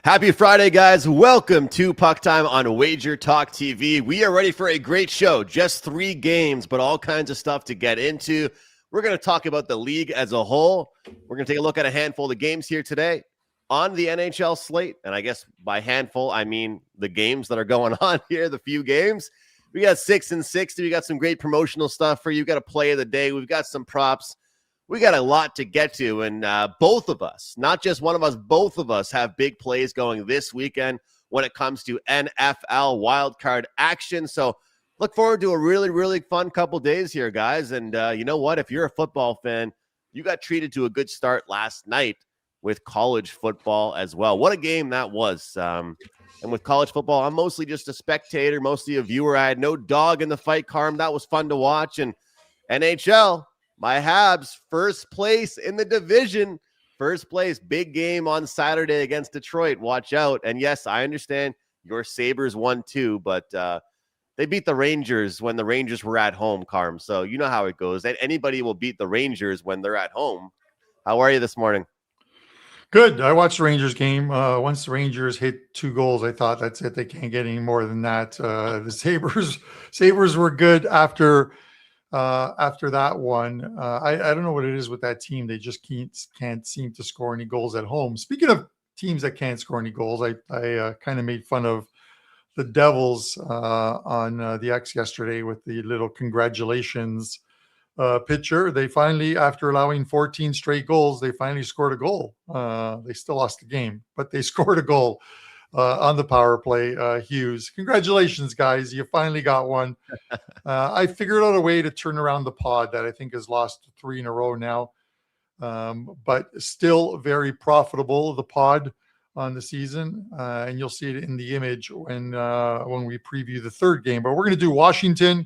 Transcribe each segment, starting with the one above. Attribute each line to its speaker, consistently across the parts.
Speaker 1: Happy Friday, guys. Welcome to PuckTime on WagerTalk TV. We are ready for a great show. Just 3 games, but all kinds of stuff to get into. We're going to talk about the league as a whole. We're going to take a look at a handful of games here today on the NHL slate. And I guess by handful, I mean the games that are going on here, the few games. We got 6 and 60. We got some great promotional stuff for you. We've got a play of the day. We've got some props. We got a lot to get to, and both of us, not just one of us, both of us have big plays going this weekend when it comes to NFL wildcard action. So look forward to a really, really fun couple days here, guys. And you know what? If you're a football fan, you got treated to a good start last night with college football as well. What a game that was. And with college football, I'm mostly just a spectator, mostly a viewer. I had no dog in the fight, Carm. That was fun to watch. And NHL, my Habs, first place in the division. First place, big game on Saturday against Detroit. Watch out. And yes, I understand your Sabres won too, but they beat the Rangers when the Rangers were at home, Carm. So you know how it goes. Anybody will beat the Rangers when they're at home. How are you this morning?
Speaker 2: Good. I watched the Rangers game. Once the Rangers hit 2 goals, I thought that's it. They can't get any more than that. The Sabres were good after that one. I don't know what it is with that team. They just can't seem to score any goals at home. Speaking of teams that can't score any goals, I kind of made fun of the Devils on the X yesterday with the little congratulations picture. They finally, after allowing 14 straight goals, they finally scored a goal. They still lost the game, but they scored a goal on the power play. Hughes, congratulations, guys. You finally got one. I figured out a way to turn around the pod that I think has lost 3 in a row now, but still very profitable, the pod on the season. And you'll see it in the image when we preview the 3rd game. But we're going to do Washington,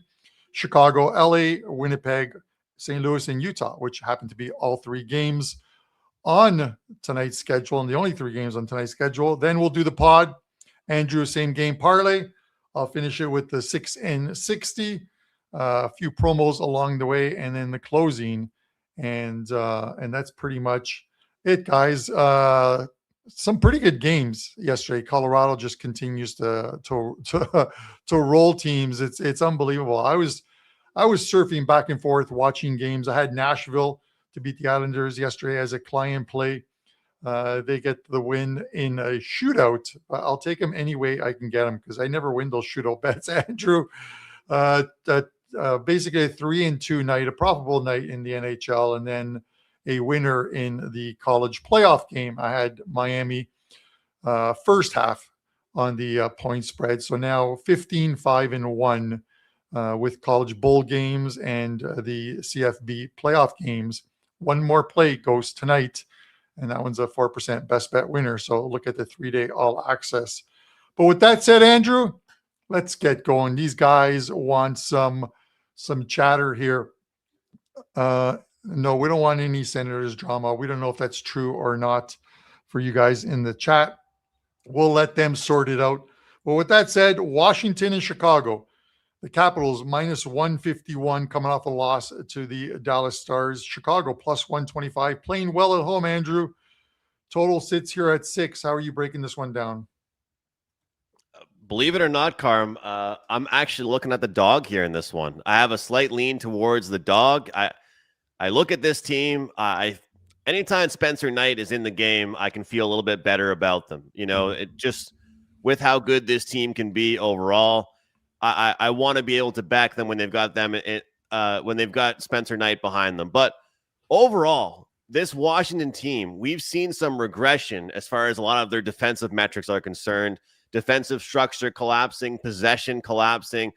Speaker 2: Chicago, LA, Winnipeg, St. Louis, and Utah, which happen to be all 3 games on tonight's schedule, and the only 3 games on tonight's schedule. Then we'll do the pod. Andrew, same game parlay. I'll finish it with the 6 and 60, a few promos along the way, and then the closing. And that's pretty much it, guys. Some pretty good games yesterday. Colorado just continues to roll teams. It's unbelievable. I was surfing back and forth watching games. I had Nashville to beat the Islanders yesterday as a client play. They get the win in a shootout. I'll take them any way I can get them because I never win those shootout bets, Andrew. Basically a 3-2 night, a profitable night in the NHL, and then a winner in the college playoff game. I had Miami first half on the point spread. So now 15-5-1 with college bowl games and the CFB playoff games. One more play goes tonight, and that one's a 4% best bet winner. So look at the 3-day all access. But with that said, Andrew, let's get going. These guys want some chatter here. No, we don't want any Senators drama. We don't know if that's true or not for you guys in the chat. We'll let them sort it out. Well, with that said, Washington and Chicago. The Capitals minus 151 coming off a loss to the Dallas Stars. Chicago plus 125. Playing well at home, Andrew. Total sits here at 6. How are you breaking this one down?
Speaker 1: Believe it or not, Carm, I'm actually looking at the dog here in this one. I have a slight lean towards the dog. I look at this team. Anytime Spencer Knight is in the game, I can feel a little bit better about them. You know, it just with how good this team can be overall. I want to be able to back them when they've got when they've got Spencer Knight behind them. But overall, this Washington team, we've seen some regression as far as a lot of their defensive metrics are concerned. Defensive structure collapsing, possession collapsing,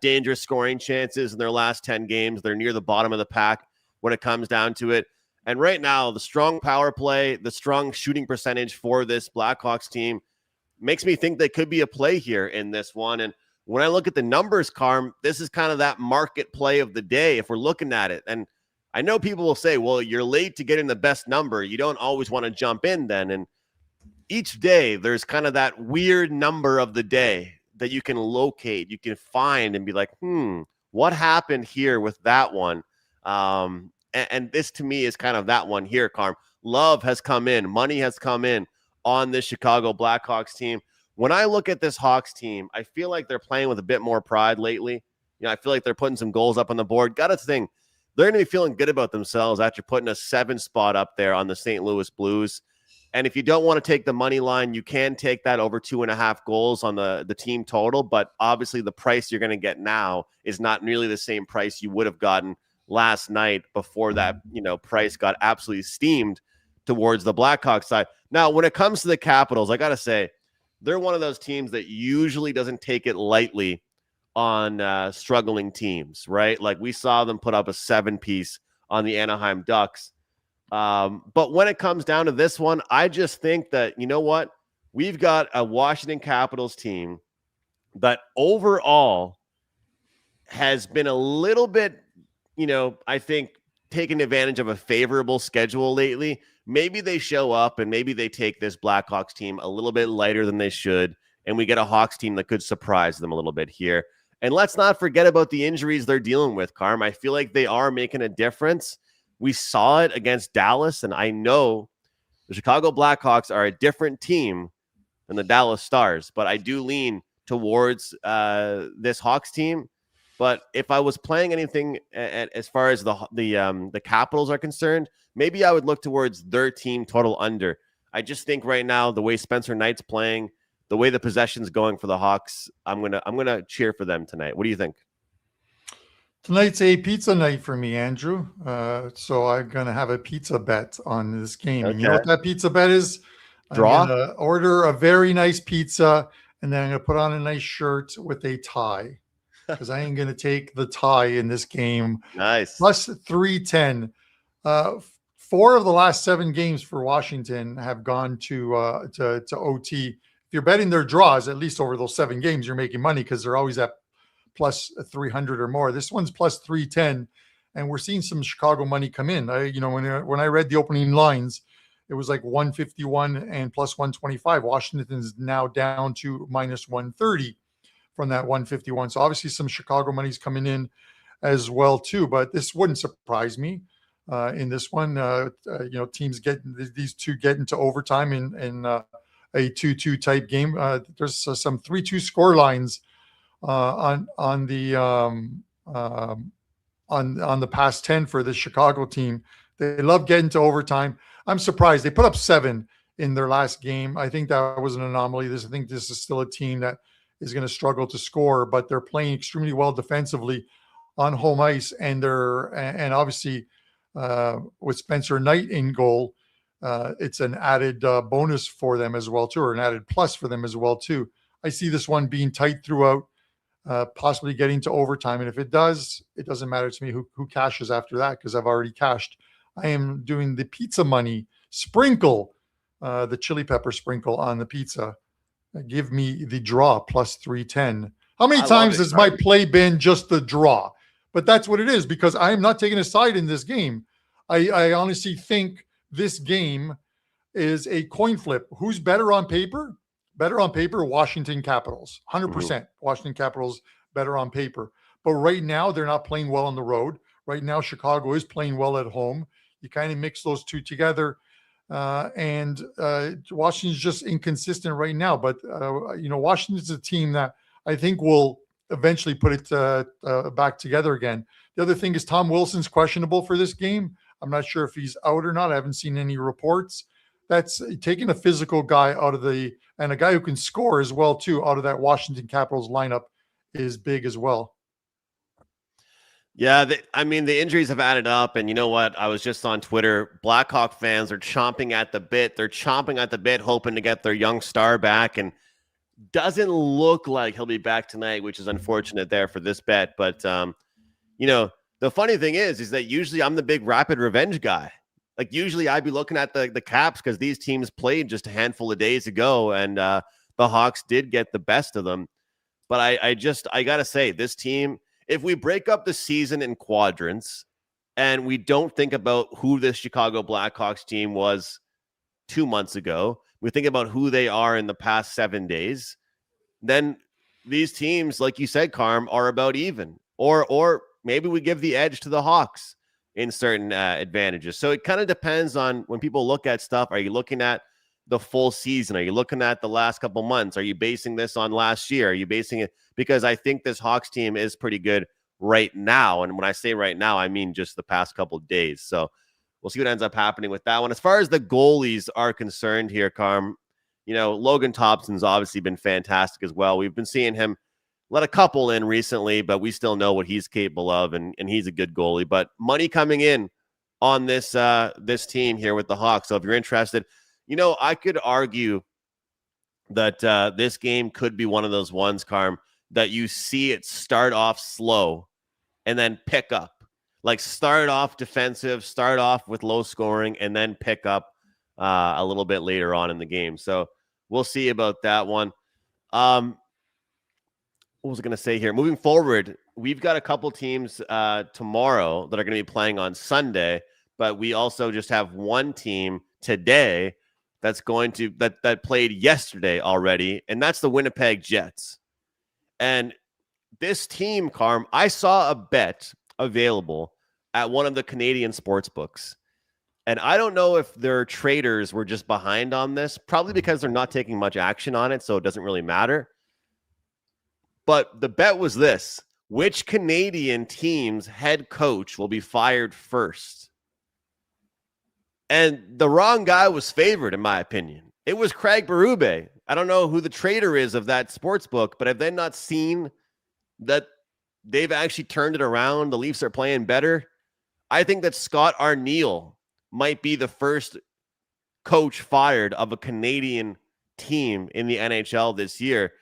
Speaker 1: dangerous scoring chances in their last 10 games. They're near the bottom of the pack when it comes down to it. And right now, the strong power play, the strong shooting percentage for this Blackhawks team makes me think they could be a play here in this one. And when I look at the numbers, Carm, this is kind of that market play of the day if we're looking at it. And I know people will say, well, you're late to getting the best number. You don't always want to jump in then. And each day there's kind of that weird number of the day that you can locate, you can find and be like, what happened here with that one? And this to me is kind of that one here, Carm. Love has come in. Money has come in on this Chicago Blackhawks team. When I look at this Hawks team, I feel like they're playing with a bit more pride lately. I feel like they're putting some goals up on the board. Got to think they're going to be feeling good about themselves after putting a 7 spot up there on the St. Louis Blues. And if you don't want to take the money line, you can take that over 2.5 goals on the team total. But obviously the price you're going to get now is not nearly the same price you would have gotten last night before that, price got absolutely steamed towards the Blackhawks side. Now, when it comes to the Capitals, I got to say, they're one of those teams that usually doesn't take it lightly on struggling teams, right? Like we saw them put up a 7-piece on the Anaheim Ducks. But when it comes down to this one, I just think that, you know what? We've got a Washington Capitals team that overall has been a little bit, I think taking advantage of a favorable schedule lately. Maybe they show up and maybe they take this Blackhawks team a little bit lighter than they should, and we get a Hawks team that could surprise them a little bit here. And let's not forget about the injuries they're dealing with, Carm. I feel like they are making a difference. We saw it against Dallas, and I know the Chicago Blackhawks are a different team than the Dallas Stars, but I do lean towards this Hawks team. But if I was playing anything as far as the Capitals are concerned, maybe I would look towards their team total under. I just think right now, the way Spencer Knight's playing, the way the possession's going for the Hawks, I'm gonna cheer for them tonight. What do you think?
Speaker 2: Tonight's a pizza night for me, Andrew. So I'm going to have a pizza bet on this game.
Speaker 1: Okay.
Speaker 2: And you know what that pizza bet is?
Speaker 1: Draw?
Speaker 2: I'm going to order a very nice pizza, and then I'm going to put on a nice shirt with a tie because I ain't going to take the tie in this game.
Speaker 1: Nice.
Speaker 2: Plus 310. 4 of the last 7 games for Washington have gone to OT. If you're betting their draws, at least over those 7 games, you're making money because they're always at plus 300 or more. This one's plus 310, and we're seeing some Chicago money come in. When I read the opening lines, it was like 151 and plus 125. Washington's now down to minus 130 from that 151. So obviously some Chicago money's coming in as well too, but this wouldn't surprise me in this one. Teams these two get into overtime in a 2-2 type game. There's some 3-2 score lines on the past 10 for the Chicago team. They love getting to overtime. I'm surprised they put up 7 in their last game. I think that was an anomaly. I think this is still a team that is going to struggle to score, but they're playing extremely well defensively on home ice, and obviously with Spencer Knight in goal, it's an added bonus for them as well too, or an added plus for them as well too. I see this one being tight throughout. Possibly getting to overtime. And if it does, it doesn't matter to me who cashes after that because I've already cashed. I am doing the pizza money sprinkle, the chili pepper sprinkle on the pizza. Give me the draw plus 310. How many times has my play been just the draw? But that's what it is because I am not taking a side in this game. I honestly think this game is a coin flip. Who's better on paper? Better on paper, Washington Capitals. 100%. Washington Capitals better on paper. But right now, they're not playing well on the road. Right now, Chicago is playing well at home. You kind of mix those two together. And Washington's just inconsistent right now. But, Washington's a team that I think will eventually put it back together again. The other thing is Tom Wilson's questionable for this game. I'm not sure if he's out or not. I haven't seen any reports. That's taking a physical guy out of and a guy who can score as well too out of that Washington Capitals lineup is big as well.
Speaker 1: Yeah, the injuries have added up, and you know what? I was just on Twitter. Blackhawk fans are chomping at the bit. They're chomping at the bit, hoping to get their young star back, and doesn't look like he'll be back tonight, which is unfortunate there for this bet. But the funny thing is that usually I'm the big rapid revenge guy. Like usually I'd be looking at the Caps because these teams played just a handful of days ago, and the Hawks did get the best of them. But I got to say, this team, if we break up the season in quadrants and we don't think about who this Chicago Blackhawks team was 2 months ago, we think about who they are in the past 7 days, then these teams, like you said, Carm, are about even. Or maybe we give the edge to the Hawks in certain advantages. So it kind of depends on when people look at stuff. Are you looking at the full season? Are you looking at the last couple months? Are you basing this on last year? Are you basing it? Because I think this Hawks team is pretty good right now. And when I say right now, I mean just the past couple of days. So we'll see what ends up happening with that one. As far as the goalies are concerned here, Carm, Logan Thompson's obviously been fantastic as well. We've been seeing him let a couple in recently, but we still know what he's capable of, and he's a good goalie. But money coming in on this team here with the Hawks. So if you're interested, I could argue that this game could be one of those ones, Carm, that you see it start off slow and then pick up. Like start off defensive, start off with low scoring, and then pick up a little bit later on in the game. So we'll see about that one. What was I going to say here? Moving forward, we've got a couple teams tomorrow that are going to be playing on Sunday, but we also just have one team today that's going to that played yesterday already, and that's the Winnipeg Jets. And this team, Carm, I saw a bet available at one of the Canadian sports books. And I don't know if their traders were just behind on this, probably because they're not taking much action on it, so it doesn't really matter. But the bet was this: which Canadian team's head coach will be fired first? And the wrong guy was favored, in my opinion. It was Craig Berube. I don't know who the trader is of that sports book, but have they not seen that they've actually turned it around? The Leafs are playing better. I think that Scott Arniel might be the first coach fired of a Canadian team in the NHL this year.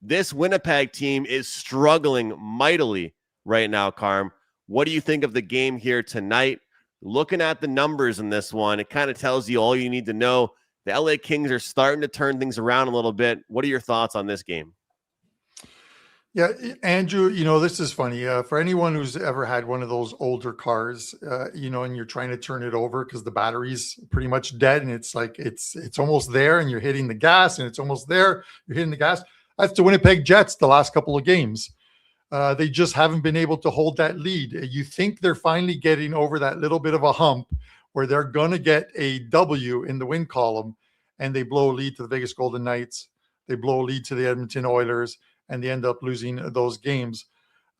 Speaker 1: This Winnipeg team is struggling mightily right now, Carm. What do you think of the game here tonight? Looking at the numbers in this one, it kind of tells you all you need to know. The LA Kings are starting to turn things around a little bit. What are your thoughts on this game?
Speaker 2: Yeah, Andrew, this is funny. For anyone who's ever had one of those older cars, and you're trying to turn it over because the battery's pretty much dead, and it's like it's almost there, and you're hitting the gas, and it's almost there, you're hitting the gas. That's the Winnipeg Jets the last couple of games. They just haven't been able to hold that lead. You think they're finally getting over that little bit of a hump where they're going to get a W in the win column, and they blow a lead to the Vegas Golden Knights. They blow a lead to the Edmonton Oilers, and they end up losing those games.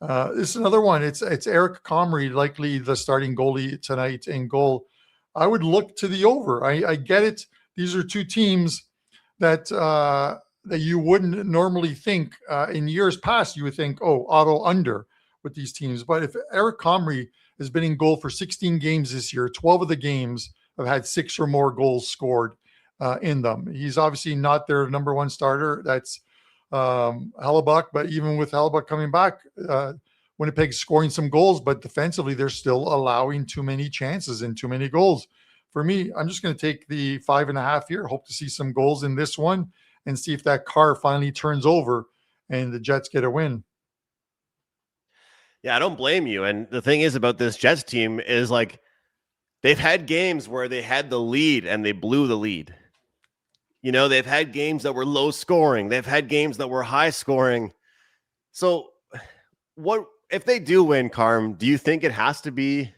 Speaker 2: This is another one. It's Eric Comrie, likely the starting goalie tonight in goal. I would look to the over. I get it. These are two teams that you wouldn't normally think. In years past, you would think, auto under with these teams. But if Eric Comrie has been in goal for 16 games this year, 12 of the games have had 6 or more goals scored in them. He's obviously not their number one starter. That's Hellebuck, but even with Hellebuck coming back, Winnipeg's scoring some goals, but defensively they're still allowing too many chances and too many goals. For me, I'm just going to take the 5.5 here. Hope to see some goals in this one and see if that car finally turns over and the Jets get a win.
Speaker 1: Yeah, I don't blame you. And the thing is about this Jets team is like they've had games where they had the lead and they blew the lead. They've had games that were low scoring. They've had games that were high scoring. So what if they do win, Carm? Do you think it has to be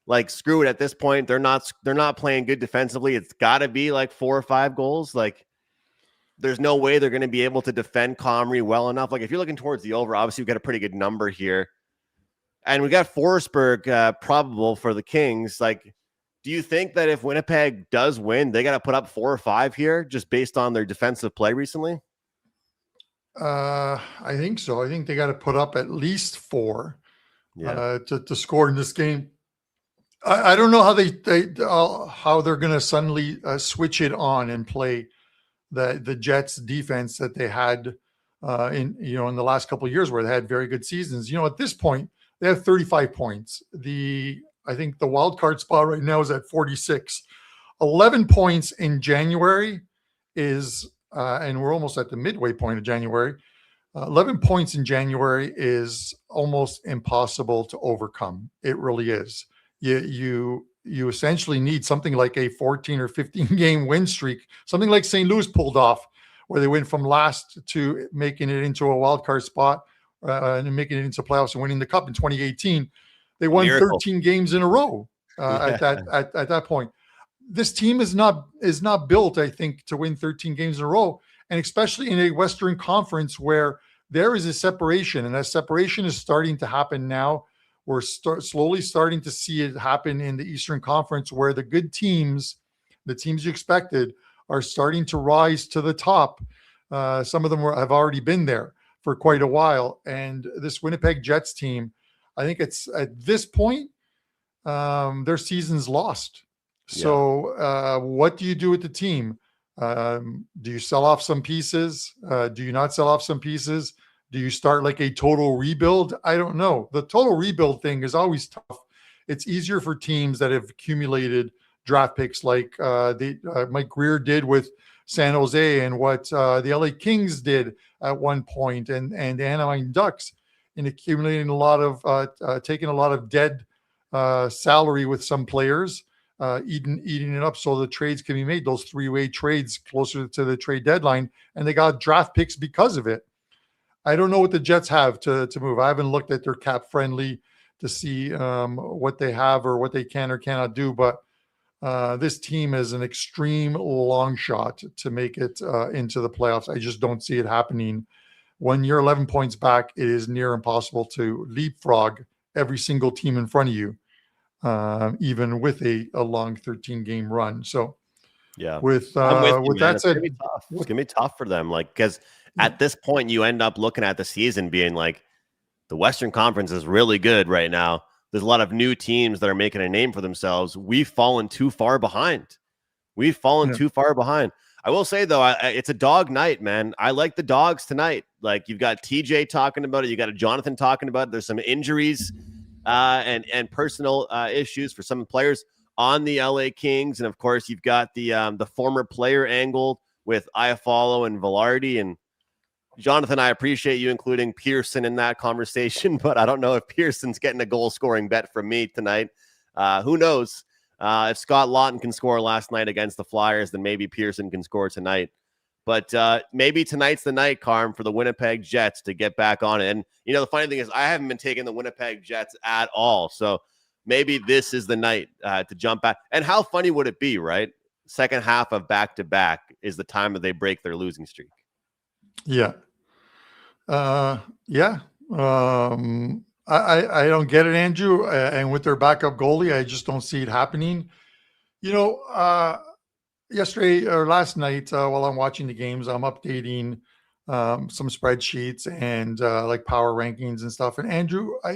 Speaker 1: like, screw it at this point? They're not playing good defensively. It's got to be like 4 or 5 goals. Like there's no way they're going to be able to defend Comrie well enough. Like if you're looking towards the over, obviously we've got a pretty good number here. And we got Forsberg probable for the Kings. Like, do you think that if Winnipeg does win, they got to put up 4 or 5 here just based on their defensive play recently?
Speaker 2: I think so. I think they got to put up at least 4 to score in this game. I don't know how they're going to suddenly switch it on and play the Jets defense that they had in the last couple of years where they had very good seasons. At this point they have 35 points. I think the wild card spot right now is at 46. 11 points in January is, and we're almost at the midway point of January. 11 points in January is almost impossible to overcome. It really is. You essentially need something like a 14 or 15 game win streak, something like St. Louis pulled off, where they went from last to making it into a wild card spot and making it into playoffs and winning the cup in 2018. They won 13 games in a row at that point. this team is not built, I think, to win 13 games in a row, and especially in a Western Conference where there is a separation, and that separation is starting to happen now. We're slowly starting to see it happen in the Eastern Conference, where the good teams, the teams you expected, are starting to rise to the top. Some of them have already been there for quite a while, and this Winnipeg Jets team, I think it's at this point, their season's lost. So what do you do with the team? Do you sell off some pieces? Do you not sell off some pieces? Do you start like a total rebuild? I don't know. The total rebuild thing is always tough. It's easier for teams that have accumulated draft picks like Mike Greer did with San Jose, and what the LA Kings did at one point, and the Anaheim Ducks, in accumulating a lot of taking a lot of dead salary with some players, eating it up so the trades can be made, those three-way trades closer to the trade deadline, and they got draft picks because of it. I don't know what the Jets have to move. I haven't looked at their cap friendly to see what they have or what they can or cannot do, but this team is an extreme long shot to make it into the playoffs. I just don't see it happening. When you're 11 points back, it is near impossible to leapfrog every single team in front of you, even with a long 13-game run. So, with that said,
Speaker 1: it's gonna be tough for them. Like, because at this point, you end up looking at the season being like, the Western Conference is really good right now. There's a lot of new teams that are making a name for themselves. We've fallen too far behind. Too far behind. I will say, though, it's a dog night, man. I like the dogs tonight. Like, you've got TJ talking about it. You got a Jonathan talking about it. There's some injuries and personal issues for some players on the LA Kings. And, of course, you've got the former player angle with Iafallo and Velarde. And, Jonathan, I appreciate you including Pearson in that conversation, but I don't know if Pearson's getting a goal-scoring bet from me tonight. Who knows? If Scott Lawton can score last night against the Flyers, then maybe Pearson can score tonight. But maybe tonight's the night, Carm, for the Winnipeg Jets to get back on it. And, you know, the funny thing is I haven't been taking the Winnipeg Jets at all. So maybe this is the night to jump back. And how funny would it be, right? Second half of back-to-back is the time that they break their losing streak.
Speaker 2: Yeah. I don't get it, Andrew. And with their backup goalie, I just don't see it happening. You know, yesterday or last night, while I'm watching the games, I'm updating some spreadsheets and like power rankings and stuff. And Andrew, I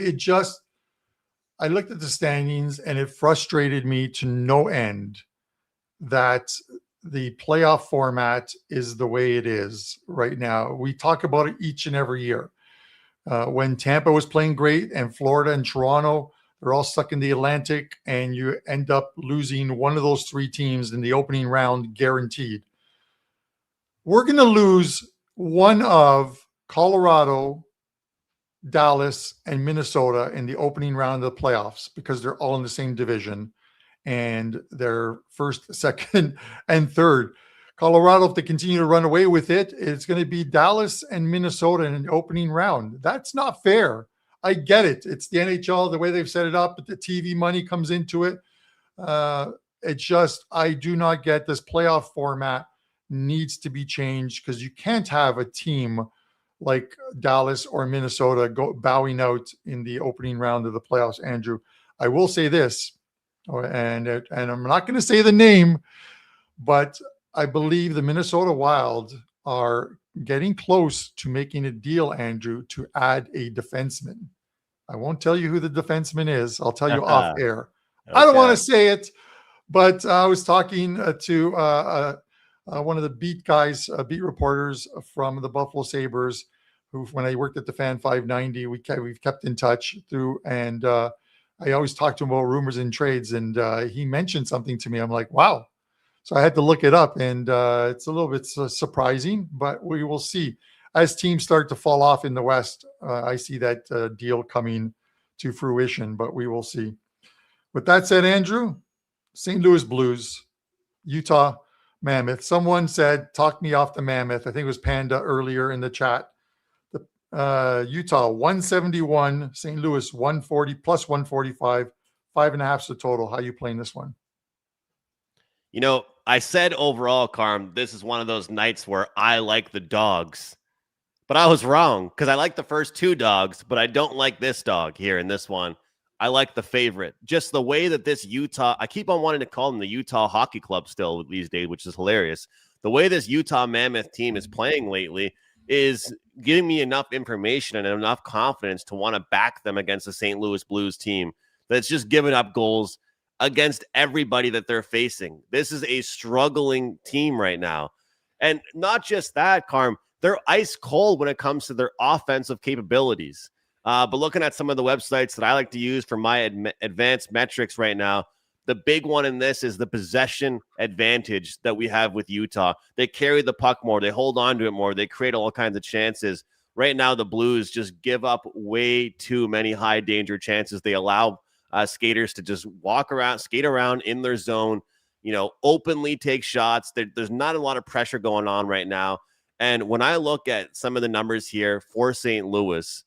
Speaker 2: looked at the standings, and it frustrated me to no end that the playoff format is the way it is right now. We talk about it each and every year. When Tampa was playing great, and Florida and Toronto, they're all stuck in the Atlantic, and you end up losing one of those three teams in the opening round, guaranteed. We're going to lose one of Colorado, Dallas, and Minnesota in the opening round of the playoffs because they're all in the same division, and they're first, second, and third. Colorado, if they continue to run away with it, it's going to be Dallas and Minnesota in the opening round. That's not fair. I get it. It's the NHL, the way they've set it up, but the TV money comes into it. It's just, I do not get this playoff format needs to be changed, because you can't have a team like Dallas or Minnesota bowing out in the opening round of the playoffs, Andrew. I will say this, and I'm not going to say the name, but I believe the Minnesota Wild are getting close to making a deal, Andrew, to add a defenseman. I won't tell you who the defenseman is. I'll tell you off air. Okay. I don't want to say it, but I was talking to one of the beat guys, beat reporters from the Buffalo Sabres, who, when I worked at the Fan 590, we've kept in touch through, and I always talk to him about rumors and trades, and he mentioned something to me. I'm like, wow. So I had to look it up, and it's a little bit surprising, but we will see. As teams start to fall off in the West, I see that deal coming to fruition, but we will see. With that said, Andrew, St. Louis Blues, Utah Mammoth. Someone said, talk me off the Mammoth. I think it was Panda earlier in the chat. Utah 171, St. Louis 140 plus 145, 5.5 is the total. How are you playing this one?
Speaker 1: I said overall, Carm, this is one of those nights where I like the dogs, but I was wrong because I like the first two dogs, but I don't like this dog here in this one. I like the favorite. Just the way that this Utah, I keep on wanting to call them the Utah Hockey Club still these days, which is hilarious. The way this Utah Mammoth team is playing lately is giving me enough information and enough confidence to want to back them against the St. Louis Blues team that's just giving up goals against everybody that they're facing. This is a struggling team right now. And not just that, Carm, they're ice cold when it comes to their offensive capabilities. But looking at some of the websites that I like to use for my advanced metrics right now, the big one in this is the possession advantage that we have with Utah. They carry the puck more. They hold on to it more. They create all kinds of chances. Right now, the Blues just give up way too many high danger chances. They allow skaters to just skate around in their zone, openly take shots. There's not a lot of pressure going on right now. And when I look at some of the numbers here for St. Louis,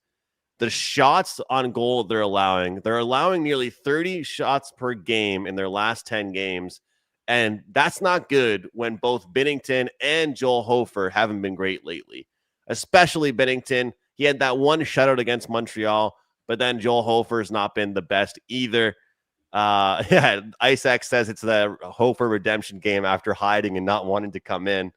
Speaker 1: the shots on goal they're allowing nearly 30 shots per game in their last 10 games. And that's not good when both Binnington and Joel Hofer haven't been great lately, especially Binnington. He had that one shutout against Montreal, but then Joel Hofer's not been the best either. Isaac says it's the Hofer redemption game after hiding and not wanting to come in.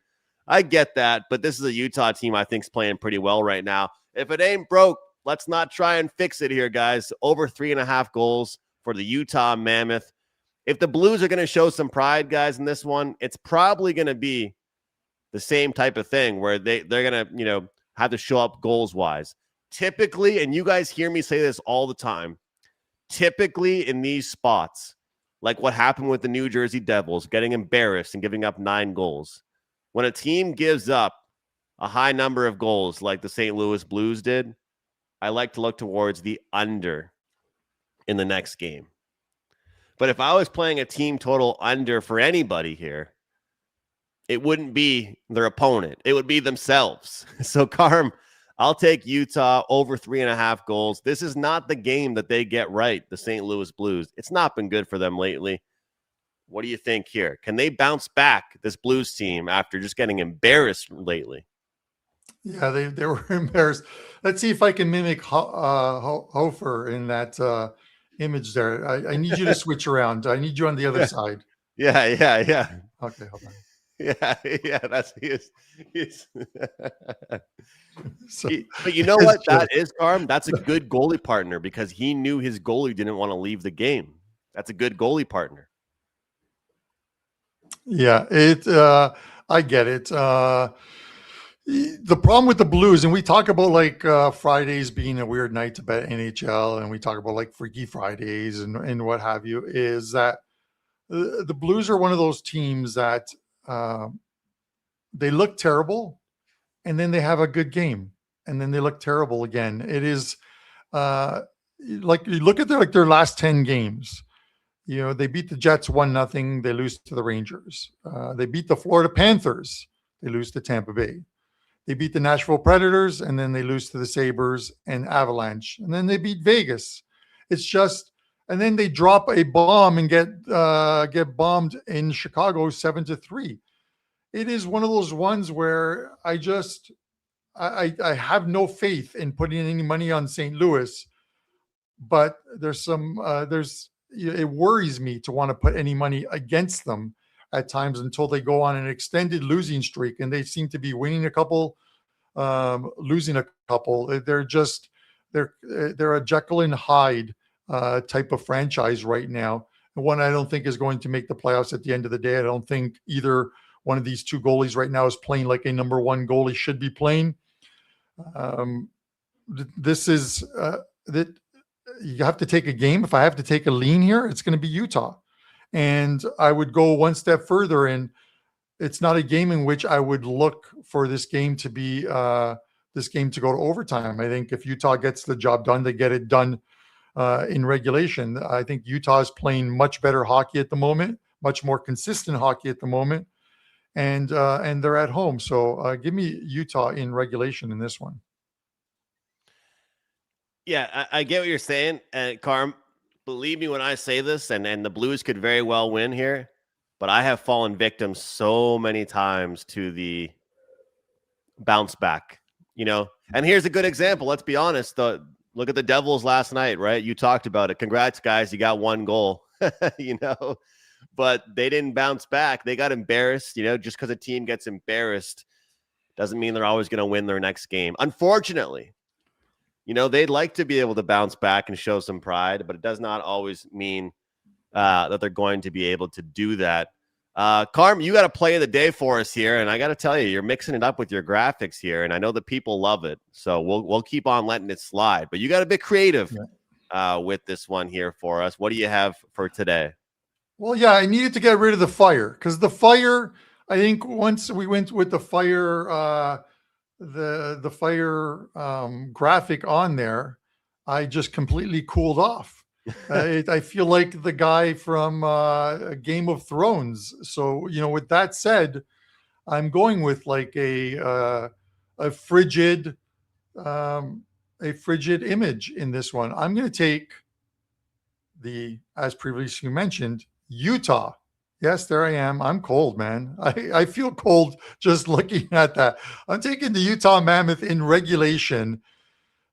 Speaker 1: I get that, but this is a Utah team I think is playing pretty well right now. If it ain't broke, let's not try and fix it here, guys. Over 3.5 goals for the Utah Mammoth. If the Blues are going to show some pride, guys, in this one, it's probably going to be the same type of thing where they're going to, have to show up goals-wise. Typically, and you guys hear me say this all the time, typically in these spots, like what happened with the New Jersey Devils, getting embarrassed and giving up 9 goals, when a team gives up a high number of goals like the St. Louis Blues did, I like to look towards the under in the next game. But if I was playing a team total under for anybody here, it wouldn't be their opponent. It would be themselves. So, Carm, I'll take Utah over 3.5 goals. This is not the game that they get right, the St. Louis Blues. It's not been good for them lately. What do you think here? Can they bounce back, this Blues team, after just getting embarrassed lately?
Speaker 2: Yeah, they were embarrassed. Let's see if I can mimic Hofer in that image there. I need you to switch around. I need you on the other side.
Speaker 1: Yeah.
Speaker 2: Okay, hold on.
Speaker 1: Yeah, that's he is.
Speaker 2: So,
Speaker 1: but you know what that is, Carm? That's a good goalie partner because he knew his goalie didn't want to leave the game. That's a good goalie partner.
Speaker 2: Yeah, I get it. The problem with the Blues, and we talk about Fridays being a weird night to bet NHL, and we talk about like Freaky Fridays and what have you, is that the Blues are one of those teams that they look terrible, and then they have a good game, and then they look terrible again. It is like you look at their last 10 games. They beat the Jets 1-0. They lose to the Rangers. They beat the Florida Panthers. They lose to Tampa Bay. They beat the Nashville Predators, and then they lose to the Sabres and Avalanche. And then they beat Vegas. It's just, and then they drop a bomb and get bombed in Chicago 7-3. It is one of those ones where I have no faith in putting any money on St. Louis, but it worries me to want to put any money against them at times until they go on an extended losing streak, and they seem to be winning a couple, losing a couple. They're a Jekyll and Hyde type of franchise right now, and one I don't think is going to make the playoffs at the end of the day. I don't think either one of these two goalies right now is playing like a number one goalie should be playing. This is that you have to take a game. If I have to take a lean here, it's going to be Utah. And I would go one step further, and it's not a game in which I would look for this game to be this game to go to overtime. I think if Utah gets the job done, they get it done in regulation. I think Utah is playing much better hockey at the moment, much more consistent hockey at the moment, and they're at home. So give me Utah in regulation in this one.
Speaker 1: Yeah, I get what you're saying, Carm. Believe me when I say this, and the Blues could very well win here. but I have fallen victim so many times to the bounce back, And here's a good example. Let's be honest. Look at the Devils last night, right? You talked about it. Congrats, guys. You got 1 goal, but they didn't bounce back. They got embarrassed, just because a team gets embarrassed doesn't mean they're always going to win their next game. Unfortunately, they'd like to be able to bounce back and show some pride, but it does not always mean that they're going to be able to do that. Carm, you got to play of the day for us here, and I got to tell you, you're mixing it up with your graphics here, and I know the people love it, so we'll keep on letting it slide. But you got to be creative with this one here for us. What do you have for today?
Speaker 2: Well, yeah, I needed to get rid of the fire because the fire. I think once we went with the fire, the fire graphic on there, I just completely cooled off. I feel like the guy from Game of Thrones. So, with that said, I'm going with like a frigid image in this one. I'm going to take as previously mentioned, Utah. Yes, there I am. I'm cold, man. I feel cold just looking at that. I'm taking the Utah Mammoth in regulation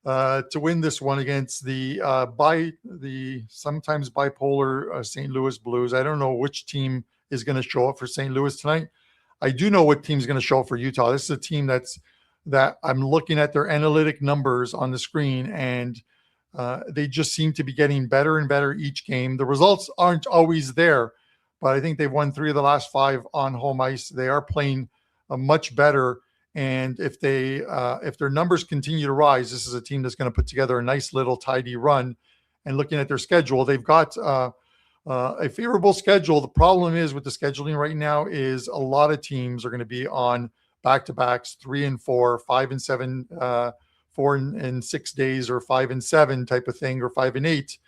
Speaker 2: to win this one against the sometimes bipolar St. Louis Blues. I don't know which team is going to show up for St. Louis tonight. I do know what team's going to show up for Utah. This is a team that I'm looking at their analytic numbers on the screen, and they just seem to be getting better and better each game. The results aren't always there, but I think they've won 3 of the last 5 on home ice. They are playing much better. And if their numbers continue to rise, this is a team that's going to put together a nice little tidy run. And looking at their schedule, they've got a favorable schedule. The problem is with the scheduling right now is a lot of teams are going to be on back-to-backs, 3 and 4, 5 and 7, 4 and 6 days, or 5 and 7 type of thing, or 5 and 8.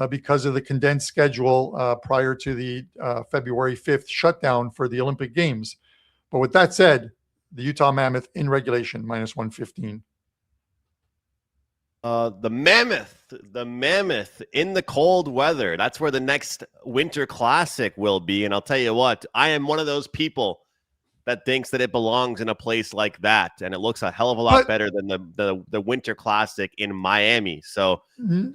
Speaker 2: Because of the condensed schedule prior to the February 5th shutdown for the Olympic Games. But with that said, the Utah Mammoth in regulation, -115.
Speaker 1: The Mammoth in the cold weather. That's where the next Winter Classic will be. And I'll tell you what, I am one of those people that thinks that it belongs in a place like that, and it looks a hell of a lot better than the Winter Classic in Miami. So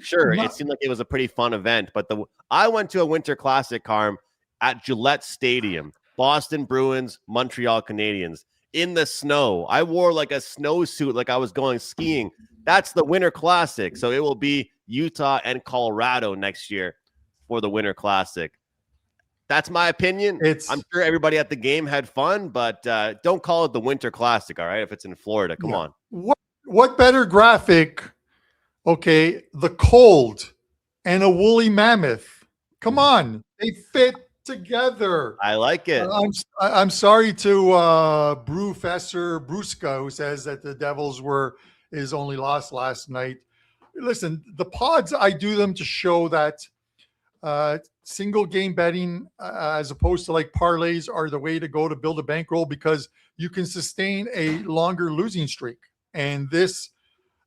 Speaker 1: sure, it seemed like it was a pretty fun event, but I went to a Winter Classic, Carm, at Gillette Stadium, Boston Bruins, Montreal Canadiens, in the snow. I wore like a snowsuit, like I was going skiing. That's the Winter Classic. So it will be Utah and Colorado next year for the Winter Classic. That's my opinion. I'm sure everybody at the game had fun, but don't call it the Winter Classic, all right, if it's in Florida. Come on.
Speaker 2: What better graphic? Okay, the cold and a woolly mammoth. Come on. They fit together.
Speaker 1: I like it.
Speaker 2: I'm sorry to Brewfessor Brusca, who says that the Devils were his only loss last night. Listen, the pods, I do them to show that single game betting as opposed to like parlays are the way to go to build a bankroll, because you can sustain a longer losing streak. And this,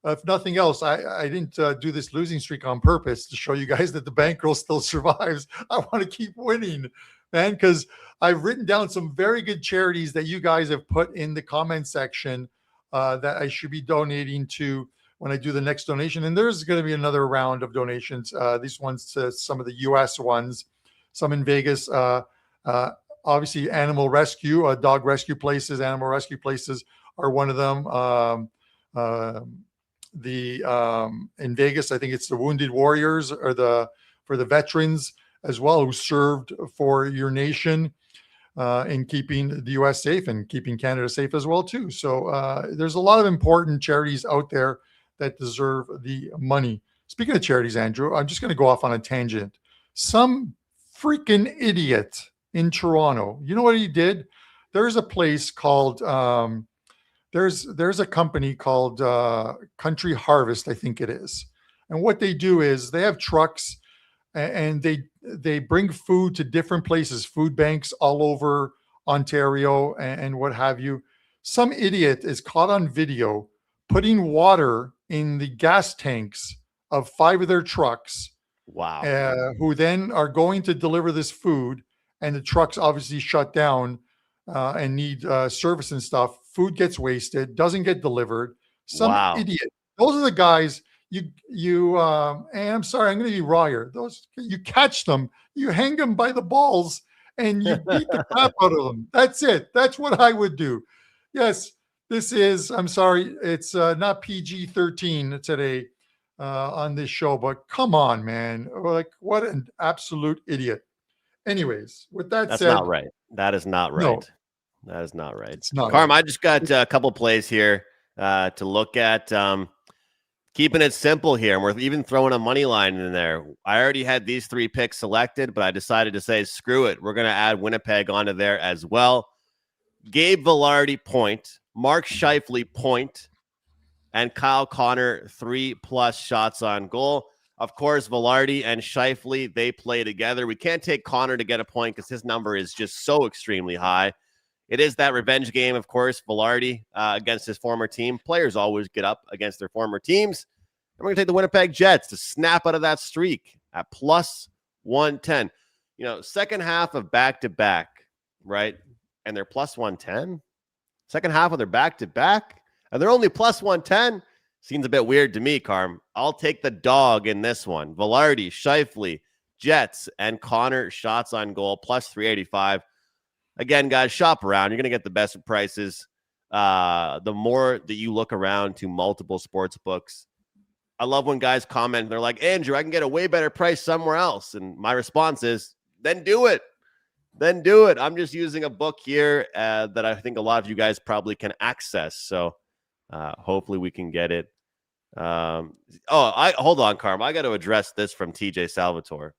Speaker 2: if nothing else, I didn't do this losing streak on purpose to show you guys that the bankroll still survives. I want to keep winning, man, because I've written down some very good charities that you guys have put in the comment section that I should be donating to when I do the next donation. And there's going to be another round of donations. These ones to some of the U.S. ones, some in Vegas. Obviously, animal rescue, dog rescue places, animal rescue places are one of them. In Vegas, I think it's the Wounded Warriors, or for the veterans as well, who served for your nation in keeping the U.S. safe and keeping Canada safe as well too. So there's a lot of important charities out there that deserve the money. Speaking of charities, Andrew, I'm just going to go off on a tangent. Some freaking idiot in Toronto, you know what he did? There's a place called there's a company called Country Harvest, I think it is. And what they do is they have trucks, and they bring food to different places, food banks all over Ontario and what have you. Some idiot is caught on video putting water in the gas tanks of 5 of their trucks.
Speaker 1: Wow.
Speaker 2: Who then are going to deliver this food, and the truck's obviously shut down and need service and stuff. Food gets wasted, doesn't get delivered. Some idiot. Those are the guys and I'm sorry, I'm going to be raw here. Those, you catch them, you hang them by the balls, and you beat the crap out of them. That's it. That's what I would do. Yes, this is, I'm sorry, it's not PG-13 today on this show, but come on, man. Like, what an absolute idiot. Anyways, with that said.
Speaker 1: That's not right. That is not right.
Speaker 2: No,
Speaker 1: that is not right.
Speaker 2: It's not
Speaker 1: Carm,
Speaker 2: right.
Speaker 1: I just got a couple plays here to look at. Keeping it simple here, and we're even throwing a money line in there. I already had these 3 picks selected, but I decided to say, screw it. We're going to add Winnipeg onto there as well. Gabe Vilardi, point. Mark Scheifele, point. And Kyle Connor, 3+ shots on goal. Of course, Vilardi and Scheifele, they play together. We can't take Connor to get a point because his number is just so extremely high. It is that revenge game, of course, Vilardi against his former team. Players always get up against their former teams. And we're going to take the Winnipeg Jets to snap out of that streak at +110. You know, second half of back-to-back, right? And they're +110. Second half of their back-to-back, and they're only +110. Seems a bit weird to me, Carm. I'll take the dog in this one. Vilardi, Scheifele, Jets, and Connor shots on goal, +385. Again, guys, shop around. You're going to get the best prices. The more that you look around to multiple sports books. I love when guys comment. They're like, Andrew, I can get a way better price somewhere else. And my response is, then do it. Then do it. I'm just using a book here that I think a lot of you guys probably can access. So hopefully we can get it. Hold on, Carm. I got to address this from TJ Salvatore.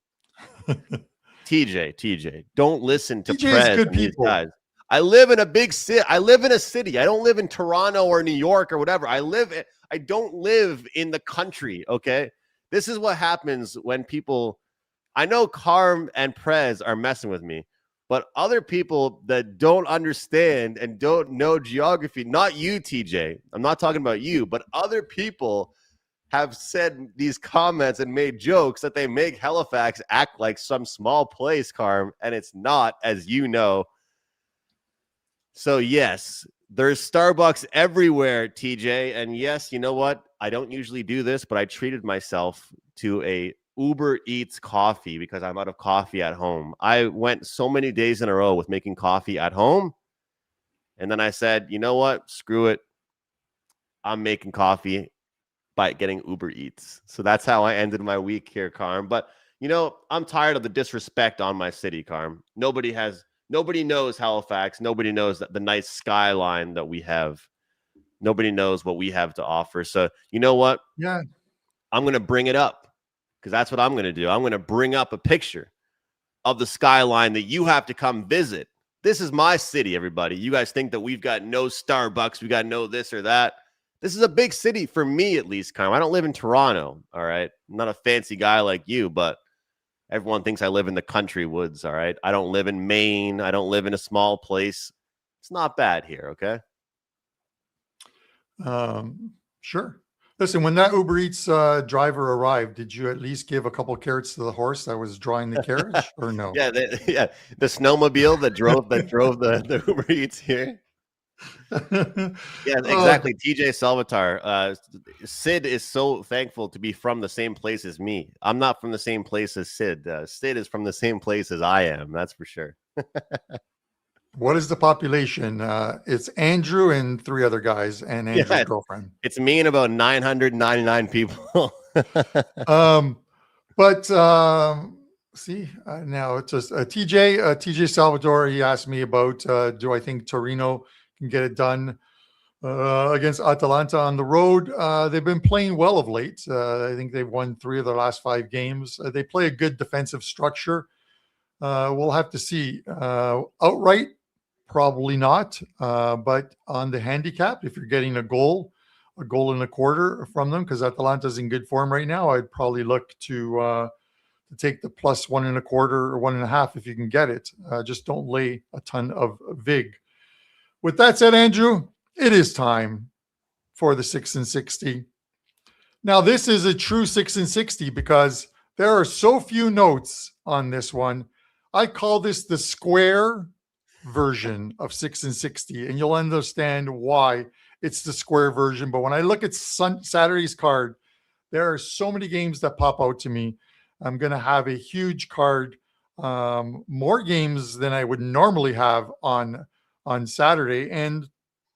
Speaker 1: TJ, don't listen to Prez and these guys. I live in a big city. I live in a city. I don't live in Toronto or New York or whatever. I don't live in the country, okay? This is what happens when people, I know Carm and Prez are messing with me, but other people that don't understand and don't know geography, not you, TJ, I'm not talking about you, but other people have said these comments and made jokes that they make Halifax act like some small place, Carm, and it's not, as you know. So, yes, there's Starbucks everywhere, TJ. And yes, you know what? I don't usually do this, but I treated myself to a Uber Eats coffee because I'm out of coffee at home. I went so many days in a row with making coffee at home. And then I said, you know what? Screw it. I'm making coffee by getting Uber Eats. So that's how I ended my week here, Carm. But, you know, I'm tired of the disrespect on my city, Carm. Nobody knows Halifax. Nobody knows that the nice skyline that we have. Nobody knows what we have to offer. So, you know what?
Speaker 2: Yeah.
Speaker 1: I'm going to bring it up because that's what I'm going to do. I'm going to bring up a picture of the skyline that you have to come visit. This is my city, everybody. You guys think that we've got no Starbucks, we got no this or that. This is a big city for me, at least, Carm. I don't live in Toronto, all right? I'm not a fancy guy like you, but everyone thinks I live in the country woods, all right? I don't live in Maine. I don't live in a small place. It's not bad here, okay?
Speaker 2: Sure. Listen, when that Uber Eats driver arrived, did you at least give a couple carrots to the horse that was drawing the carriage, or no?
Speaker 1: Yeah, the snowmobile that drove the Uber Eats here. Yeah, exactly. TJ Salvatore. Sid is so thankful to be from the same place as me. I'm not from the same place as Sid. Sid is from the same place as I am. That's for sure.
Speaker 2: What is the population? It's Andrew and 3 other guys and Andrew's girlfriend.
Speaker 1: It's me and about 999 people.
Speaker 2: Now it's just TJ Salvatore. He asked me about do I think Torino can get it done against Atalanta on the road? They've been playing well of late. I think they've won 3 of their last 5 games. They play a good defensive structure. We'll have to see. Outright, probably not. But on the handicap, if you're getting a goal and a quarter from them, because Atalanta's in good form right now, I'd probably look to take the +1.25 or 1.5 if you can get it. Just don't lay a ton of vig. With that said, Andrew, it is time for the 6 and 60. Now, this is a true 6 and 60 because there are so few notes on this one. I call this the square version of 6 and 60, and you'll understand why it's the square version. But when I look at Saturday's card, there are so many games that pop out to me. I'm going to have a huge card, more games than I would normally have on Saturday, and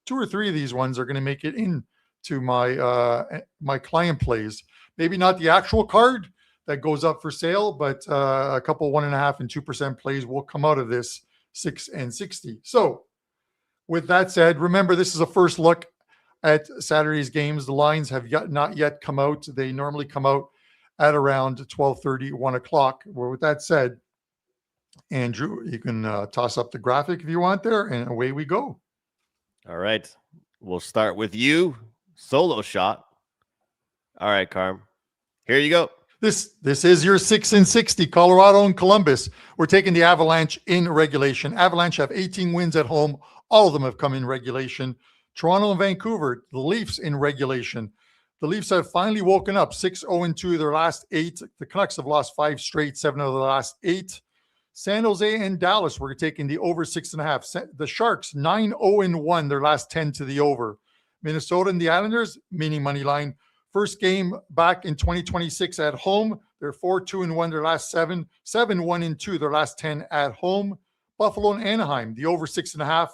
Speaker 2: 2 or 3 of these ones are going to make it into my client plays. Maybe not the actual card that goes up for sale, but a couple 1.5% and 2% plays will come out of this 6 and 60. So with that said, remember, this is a first look at Saturday's games. The lines have not yet come out. They normally come out at around 12:30, 1 o'clock. Well, with that said, Andrew, you can toss up the graphic if you want there, and away we go.
Speaker 1: All right. We'll start with you. Solo shot. All right, Carm. Here you go.
Speaker 2: This is your 6 and 60, Colorado and Columbus. We're taking the Avalanche in regulation. Avalanche have 18 wins at home. All of them have come in regulation. Toronto and Vancouver, the Leafs in regulation. The Leafs have finally woken up, 6-0-2 their last 8. The Canucks have lost 5 straight, 7 of the last 8. San Jose and Dallas, we're taking the over 6.5. The Sharks, 9-0-1 their last 10 to the over. Minnesota and the Islanders, mini money line. First game back in 2026 at home. They're 4-2-1 their last 7, 7-1-2 their last 10 at home. Buffalo and Anaheim, the over 6.5.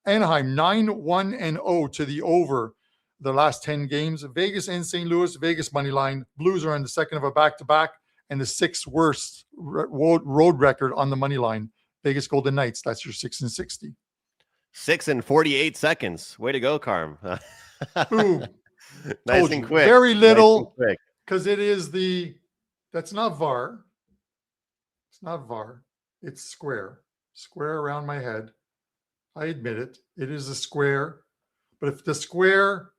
Speaker 2: Anaheim, 9-1-0 to the over the last 10 games. Vegas and St. Louis, Vegas money line. Blues are on the second of a back-to-back and the 6th worst road record on the money line. Vegas Golden Knights, that's your 6 and 60.
Speaker 1: 6 and 48 seconds. Way to go, Carm.
Speaker 2: Ooh.
Speaker 1: Nice and quick.
Speaker 2: Very little, because it is that's not VAR. It's not VAR. It's square around my head. I admit it. It is a square. But if the square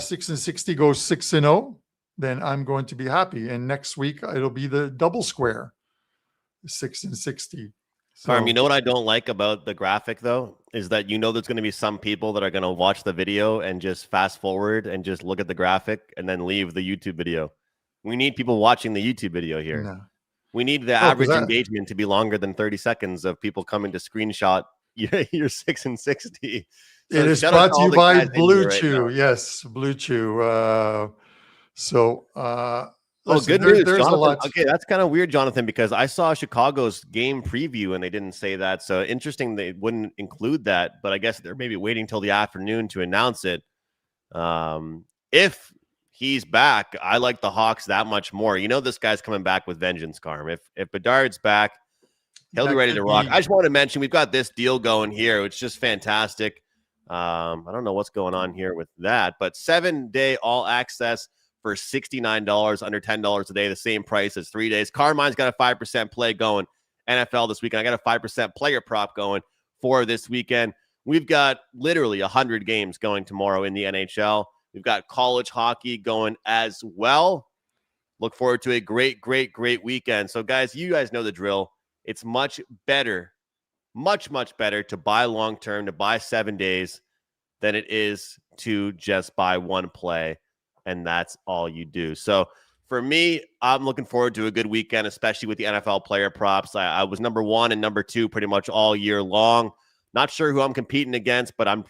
Speaker 2: 6 and 60 goes 6-0, then I'm going to be happy. And next week it'll be the double square, 6 and 60. So,
Speaker 1: Carm, you know what I don't like about the graphic, though, is that there's going to be some people that are going to watch the video and just fast forward and just look at the graphic and then leave the YouTube video. We need people watching the YouTube video here.
Speaker 2: No.
Speaker 1: We need the average engagement to be longer than 30 seconds of people coming to screenshot your 6 and 60. So
Speaker 2: it is brought to you by Blue Chew. Yes, Blue Chew. Listen,
Speaker 1: good news,
Speaker 2: there's
Speaker 1: Jonathan.
Speaker 2: a lot.
Speaker 1: Okay, that's kind of weird, Jonathan, because I saw Chicago's game preview and they didn't say that. So interesting they wouldn't include that, but I guess they're maybe waiting till the afternoon to announce it. If he's back, I like the Hawks that much more. This guy's coming back with vengeance, Carm. If Bedard's back, he'll be ready to rock. I just want to mention we've got this deal going here. It's just fantastic. I don't know what's going on here with that, but 7-day all access for $69, under $10 a day, the same price as 3 days. Carmine's got a 5% play going NFL this weekend. I got a 5% player prop going for this weekend. We've got literally 100 games going tomorrow in the NHL. We've got college hockey going as well. Look forward to a great weekend. So, guys, you guys know the drill. It's much better, much better to buy long-term, to buy 7 days than it is to just buy one play. And that's all you do. So for me, I'm looking forward to a good weekend, especially with the NFL player props. I was number 1 and number 2 pretty much all year long. Not sure who I'm competing against, but I'm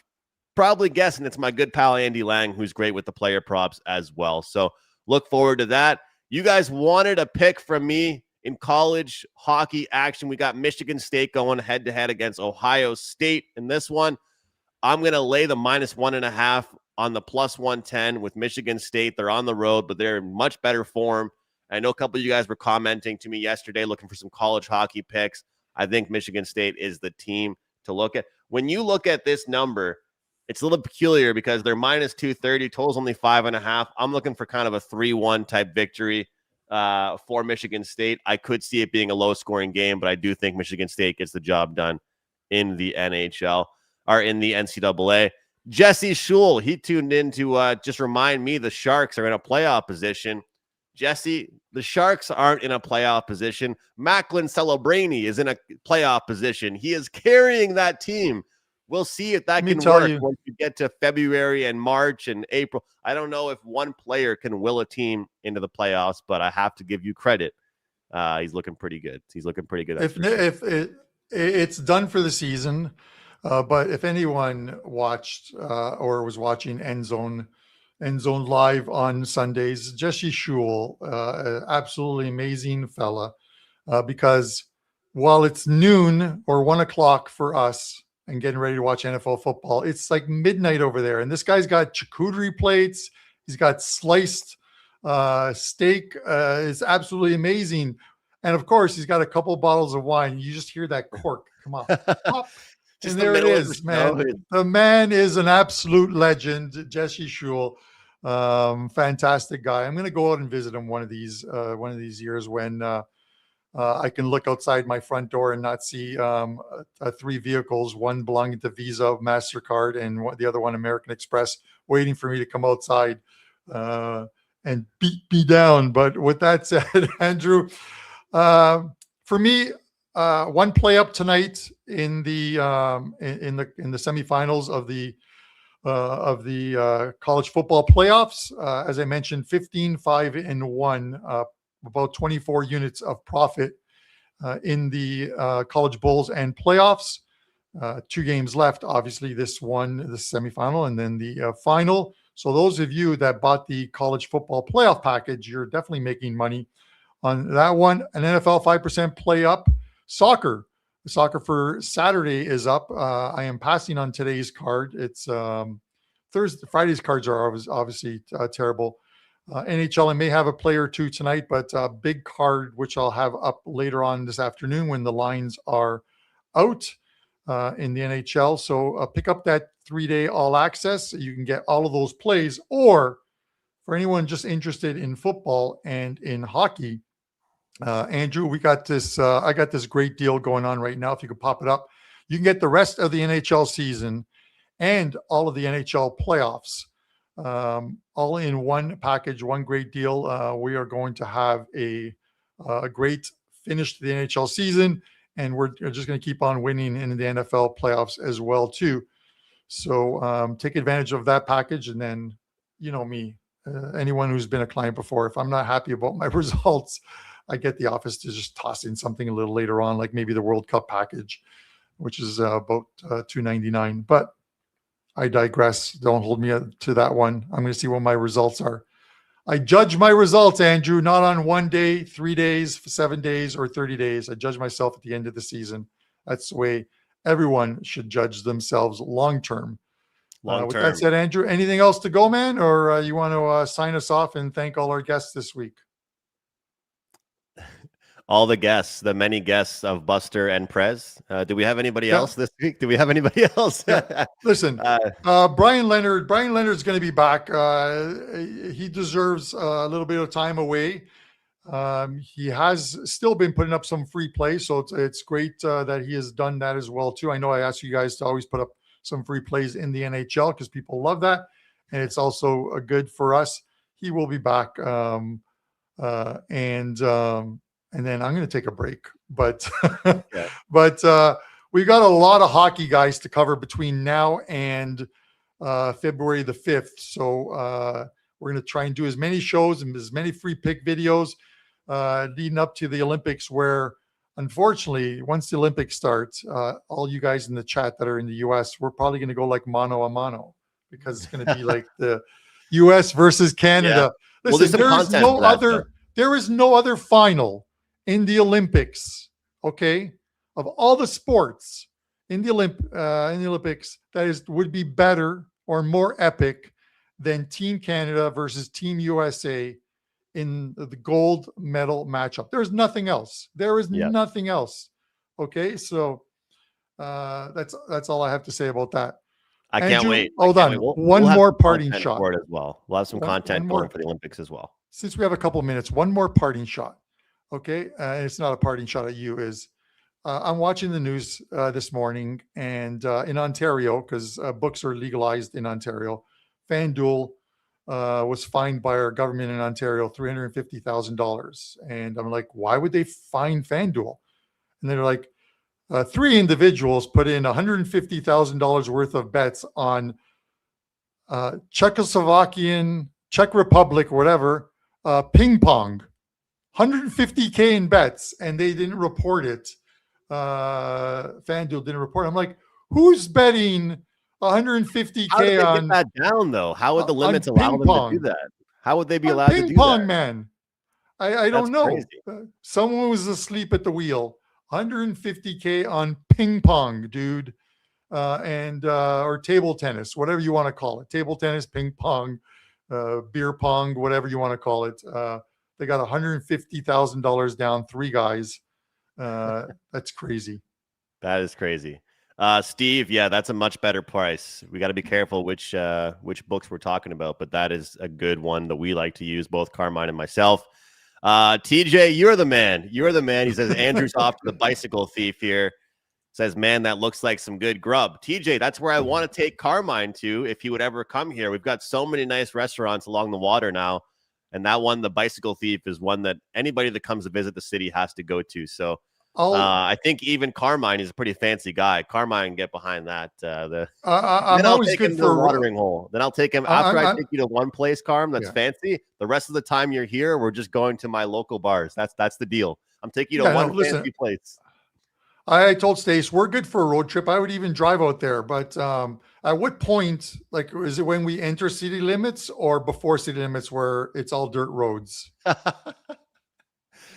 Speaker 1: probably guessing it's my good pal Andy Lang, who's great with the player props as well. So look forward to that. You guys wanted a pick from me in college hockey action. We got Michigan State going head-to-head against Ohio State in this one. I'm going to lay the -1.5 on the +110 with Michigan State. They're on the road, but they're in much better form. I know a couple of you guys were commenting to me yesterday looking for some college hockey picks. I think Michigan State is the team to look at. When you look at this number, it's a little peculiar because they're -230, total's only 5.5. I'm looking for kind of a 3-1 type victory for Michigan State. I could see it being a low-scoring game, but I do think Michigan State gets the job done in the NHL or in the NCAA. Jesse Schul, he tuned in to just remind me the Sharks are in a playoff position. Jesse, the Sharks aren't in a playoff position. Macklin Celebrini is in a playoff position. He is carrying that team. We'll see if that can work once you get to February and March and April. I don't know if one player can will a team into the playoffs, but I have to give you credit. He's looking pretty good. That's
Speaker 2: If it's done for the season, but if anyone watched or was watching End Zone live on Sundays, Jesse Shule, absolutely amazing fella, because while it's noon or 1 o'clock for us and getting ready to watch NFL football, it's like midnight over there. And this guy's got charcuterie plates. He's got sliced steak. It's absolutely amazing. And of course, he's got a couple bottles of wine. You just hear that cork come up. Pop. And there it is, man. The man is an absolute legend, Jesse Shule. Fantastic guy. I'm going to go out and visit him one of these years when I can look outside my front door and not see 3 vehicles, one belonging to Visa, MasterCard, and the other one American Express, waiting for me to come outside and beat me down. But with that said, Andrew, for me, one play up tonight in the semifinals of the college football playoffs. As I mentioned, 15-5-1, about 24 units of profit in the college bowls and playoffs. 2 games left. Obviously, the semifinal and then the final. So those of you that bought the college football playoff package, you're definitely making money on that one. An NFL 5% play up. Soccer for Saturday is up. I am passing on today's card. It's Friday's cards are obviously terrible. NHL, I may have a play or two tonight, but a big card, which I'll have up later on this afternoon when the lines are out in the NHL. So pick up that 3-day all access. You can get all of those plays, or for anyone just interested in football and in hockey, Andrew, we got this. I got this great deal going on right now. If you could pop it up, you can get the rest of the NHL season and all of the NHL playoffs, all in one package. One great deal. We are going to have a great finish to the NHL season, and we're just going to keep on winning in the NFL playoffs as well too. So take advantage of that package, and then you know me. Anyone who's been a client before, if I'm not happy about my results, I get the office to just toss in something a little later on, like maybe the World Cup package, which is about $2.99. But I digress. Don't hold me to that one. I'm going to see what my results are. I judge my results, Andrew, not on 1 day, 3 days, 7 days, or 30 days. I judge myself at the end of the season. That's the way everyone should judge themselves long-term. With that said, Andrew, anything else to go, man? Or you want to sign us off and thank all our guests this week?
Speaker 1: All the guests, the many guests of Buster and Prez. Do we have anybody else this week? Do we have anybody else?
Speaker 2: Listen, Brian Leonard. Brian Leonard's going to be back. He deserves a little bit of time away. He has still been putting up some free play, so it's great that he has done that as well too. I know I asked you guys to always put up some free plays in the NHL because people love that, and it's also good for us. He will be back, and then I'm going to take a break. But we've got a lot of hockey guys to cover between now and February the 5th. So we're going to try and do as many shows and as many free pick videos leading up to the Olympics, where unfortunately, once the Olympics starts, all you guys in the chat that are in the US, we're probably going to go like mano a mano, because it's going to be like the US versus Canada. Yeah. Listen, there is no other final in the Olympics, okay, of all the sports in the Olympics that would be better or more epic than Team Canada versus Team USA in the gold medal matchup. There's nothing else. There is nothing else. Okay, so that's all I have to say about that.
Speaker 1: I can't wait.
Speaker 2: Hold on. One more parting shot
Speaker 1: for it as well. We'll have some content for the Olympics as well.
Speaker 2: Since we have a couple of minutes, one more parting shot. Okay, it's not a parting shot at you. I'm watching the news this morning, and in Ontario, because books are legalized in Ontario, FanDuel was fined by our government in Ontario $350,000. And I'm like, why would they fine FanDuel? And they're like, 3 individuals put in $150,000 worth of bets on Czech Republic, whatever, ping pong. 150K in bets, and they didn't report it. FanDuel didn't report it. I'm like, who's betting 150K
Speaker 1: How did they
Speaker 2: on
Speaker 1: get that down, though? How would the limits allow
Speaker 2: ping
Speaker 1: them
Speaker 2: pong?
Speaker 1: to do that? How would they be
Speaker 2: On
Speaker 1: allowed to
Speaker 2: ping
Speaker 1: do
Speaker 2: pong,
Speaker 1: that?
Speaker 2: man. I don't
Speaker 1: That's
Speaker 2: know.
Speaker 1: crazy.
Speaker 2: Someone was asleep at the wheel. 150K on ping pong, dude. Or table tennis, whatever you want to call it. Table tennis, ping pong, beer pong, whatever you want to call it. They got $150,000 down, 3 guys. That's crazy.
Speaker 1: That is crazy. Steve, yeah, that's a much better price. We got to be careful which books we're talking about, but that is a good one that we like to use, both Carmine and myself. TJ, you're the man. You're the man. He says Andrew's off to the bicycle thief here. Says, man, that looks like some good grub. TJ, that's where I want to take Carmine to if he would ever come here. We've got so many nice restaurants along the water now. And that one, the Bicycle Thief, is one that anybody that comes to visit the city has to go to. So I think even Carmine is a pretty fancy guy. Carmine, get behind that.
Speaker 2: I'm always good for
Speaker 1: a watering hole. Then I'll take him after I take you to one place, Carm, that's fancy. The rest of the time you're here, we're just going to my local bars. That's the deal. I'm taking you to one fancy place.
Speaker 2: I told Stace we're good for a road trip. I would even drive out there. But at what point, like, is it when we enter city limits or before city limits where it's all dirt roads? Have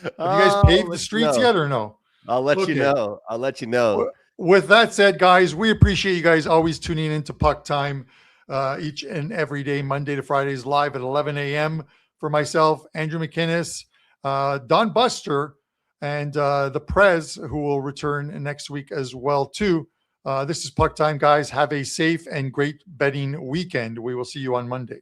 Speaker 2: you guys paved the streets yet or no?
Speaker 1: I'll let you know. I'll let you know.
Speaker 2: With that said, guys, we appreciate you guys always tuning into Puck Time each and every day, Monday to Fridays, live at 11 a.m. For myself, Andrew McInnis, Don Buster, and the Prez, who will return next week as well, too. This is Puck Time, guys. Have a safe and great betting weekend. We will see you on Monday.